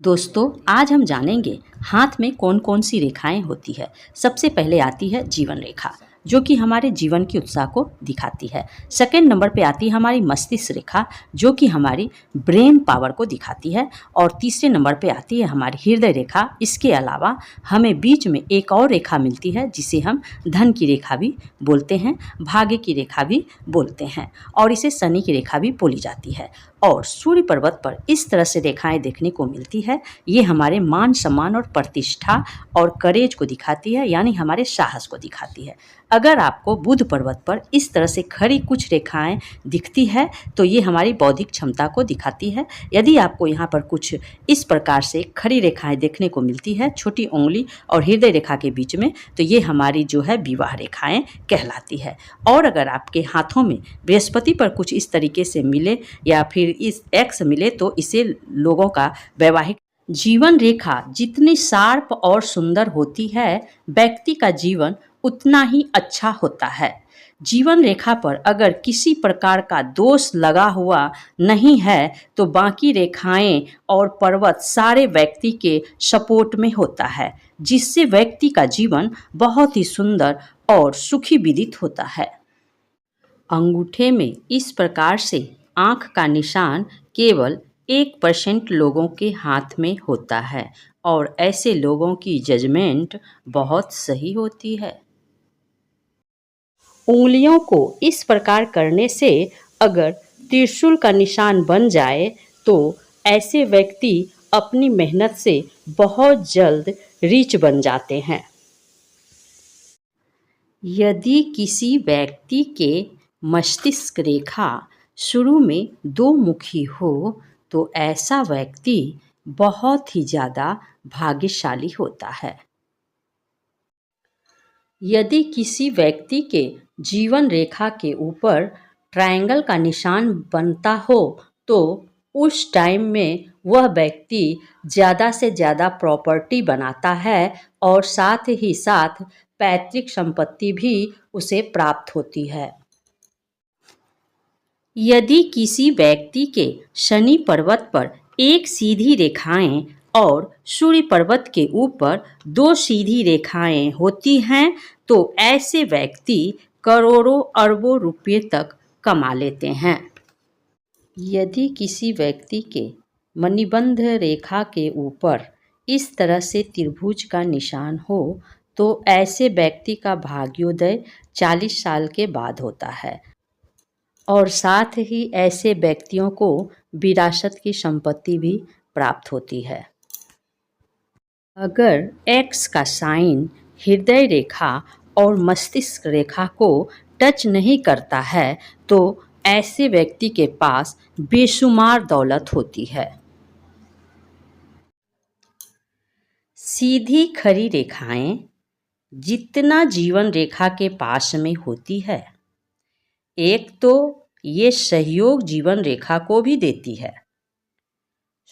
दोस्तों, आज हम जानेंगे हाथ में कौन कौन सी रेखाएं होती है। सबसे पहले आती है जीवन रेखा, जो कि हमारे जीवन की उत्साह को दिखाती है। सेकंड नंबर पे आती है हमारी मस्तिष्क रेखा, जो कि हमारी ब्रेन पावर को दिखाती है। और तीसरे नंबर पे आती है हमारी हृदय रेखा। इसके अलावा हमें बीच में एक और रेखा मिलती है, जिसे हम धन की रेखा भी बोलते हैं, भाग्य की रेखा भी बोलते हैं, और इसे शनि की रेखा भी बोली जाती है। और सूर्य पर्वत पर इस तरह से रेखाएं देखने को मिलती है। ये हमारे मान सम्मान और प्रतिष्ठा और करेज को दिखाती है, यानी हमारे साहस को दिखाती है। अगर आपको बुध पर्वत पर इस तरह से खड़ी कुछ रेखाएं दिखती है, तो ये हमारी बौद्धिक क्षमता को दिखाती है। यदि आपको यहाँ पर कुछ इस प्रकार से खड़ी रेखाएं देखने को मिलती है, छोटी उंगली और हृदय रेखा के बीच में, तो ये हमारी जो है विवाह रेखाएं कहलाती है। और अगर आपके हाथों में बृहस्पति पर कुछ इस तरीके से मिले या फिर इस एक्स मिले, तो इसे लोगों का वैवाहिक जीवन रेखा जितनी शार्प और सुंदर होती है, व्यक्ति का जीवन उतना ही अच्छा होता है। जीवन रेखा पर अगर किसी प्रकार का दोष लगा हुआ नहीं है, तो बाकी रेखाएं और पर्वत सारे व्यक्ति के सपोर्ट में होता है, जिससे व्यक्ति का जीवन बहुत ही सुंदर और सुखी व्यतीत होता है। अंगूठे में इस प्रकार से आंख का निशान केवल 1% लोगों के हाथ में होता है, और ऐसे लोगों की जजमेंट बहुत सही होती है। उंगलियों को इस प्रकार करने से अगर त्रिशूल का निशान बन जाए, तो ऐसे व्यक्ति अपनी मेहनत से बहुत जल्द रिच बन जाते हैं। यदि किसी व्यक्ति के मस्तिष्क रेखा शुरू में दो मुखी हो, तो ऐसा व्यक्ति बहुत ही ज़्यादा भाग्यशाली होता है। यदि किसी व्यक्ति के जीवन रेखा के ऊपर ट्रायंगल का निशान बनता हो, तो उस टाइम में वह व्यक्ति ज़्यादा से ज़्यादा प्रॉपर्टी बनाता है, और साथ ही साथ पैतृक संपत्ति भी उसे प्राप्त होती है। यदि किसी व्यक्ति के शनि पर्वत पर एक सीधी रेखाएं और सूर्य पर्वत के ऊपर दो सीधी रेखाएं होती हैं, तो ऐसे व्यक्ति करोड़ों अरबों रुपये तक कमा लेते हैं। यदि किसी व्यक्ति के मणिबंध रेखा के ऊपर इस तरह से त्रिभुज का निशान हो, तो ऐसे व्यक्ति का भाग्योदय 40 साल के बाद होता है, और साथ ही ऐसे व्यक्तियों को विरासत की संपत्ति भी प्राप्त होती है। अगर एक्स का साइन हृदय रेखा और मस्तिष्क रेखा को टच नहीं करता है, तो ऐसे व्यक्ति के पास बेशुमार दौलत होती है। सीधी खड़ी रेखाएं जितना जीवन रेखा के पास में होती है, एक तो ये सहयोग जीवन रेखा को भी देती है,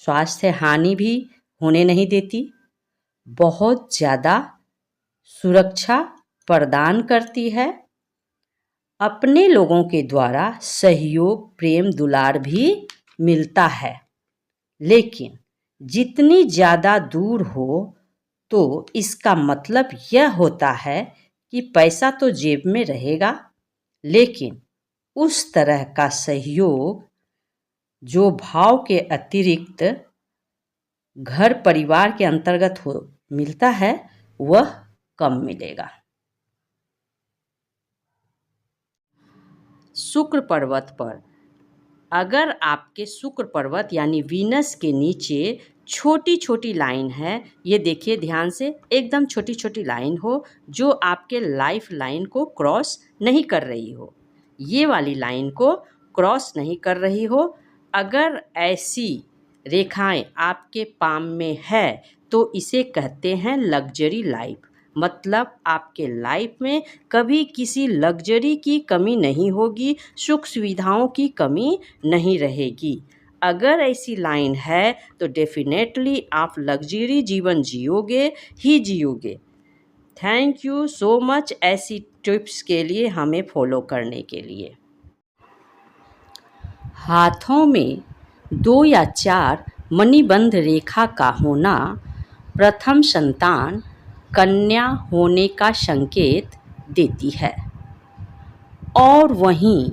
स्वास्थ्य हानि भी होने नहीं देती, बहुत ज़्यादा सुरक्षा प्रदान करती है, अपने लोगों के द्वारा सहयोग प्रेम दुलार भी मिलता है। लेकिन जितनी ज़्यादा दूर हो, तो इसका मतलब यह होता है कि पैसा तो जेब में रहेगा, लेकिन उस तरह का सहयोग जो भाव के अतिरिक्त घर परिवार के अंतर्गत मिलता है, वह कम मिलेगा। शुक्र पर्वत पर अगर आपके शुक्र पर्वत यानी वीनस के नीचे छोटी छोटी लाइन है, ये देखिए ध्यान से, एकदम छोटी छोटी लाइन हो जो आपके लाइफ लाइन को क्रॉस नहीं कर रही हो, ये वाली लाइन को क्रॉस नहीं कर रही हो, अगर ऐसी रेखाएं आपके पाम में है, तो इसे कहते हैं लग्जरी लाइफ। मतलब आपके लाइफ में कभी किसी लग्जरी की कमी नहीं होगी, सुख सुविधाओं की कमी नहीं रहेगी। अगर ऐसी लाइन है, तो डेफिनेटली आप लग्जरी जीवन जियोगे ही जियोगे। थैंक यू सो मच ऐसी टिप्स के लिए हमें फॉलो करने के लिए। हाथों में 2 या 4 मणिबंध रेखा का होना प्रथम संतान कन्या होने का संकेत देती है और वहीं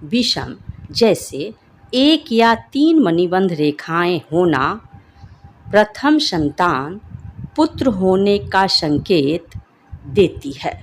विषम जैसे 1 या 3 मणिबंध रेखाएं होना प्रथम संतान पुत्र होने का संकेत देती है।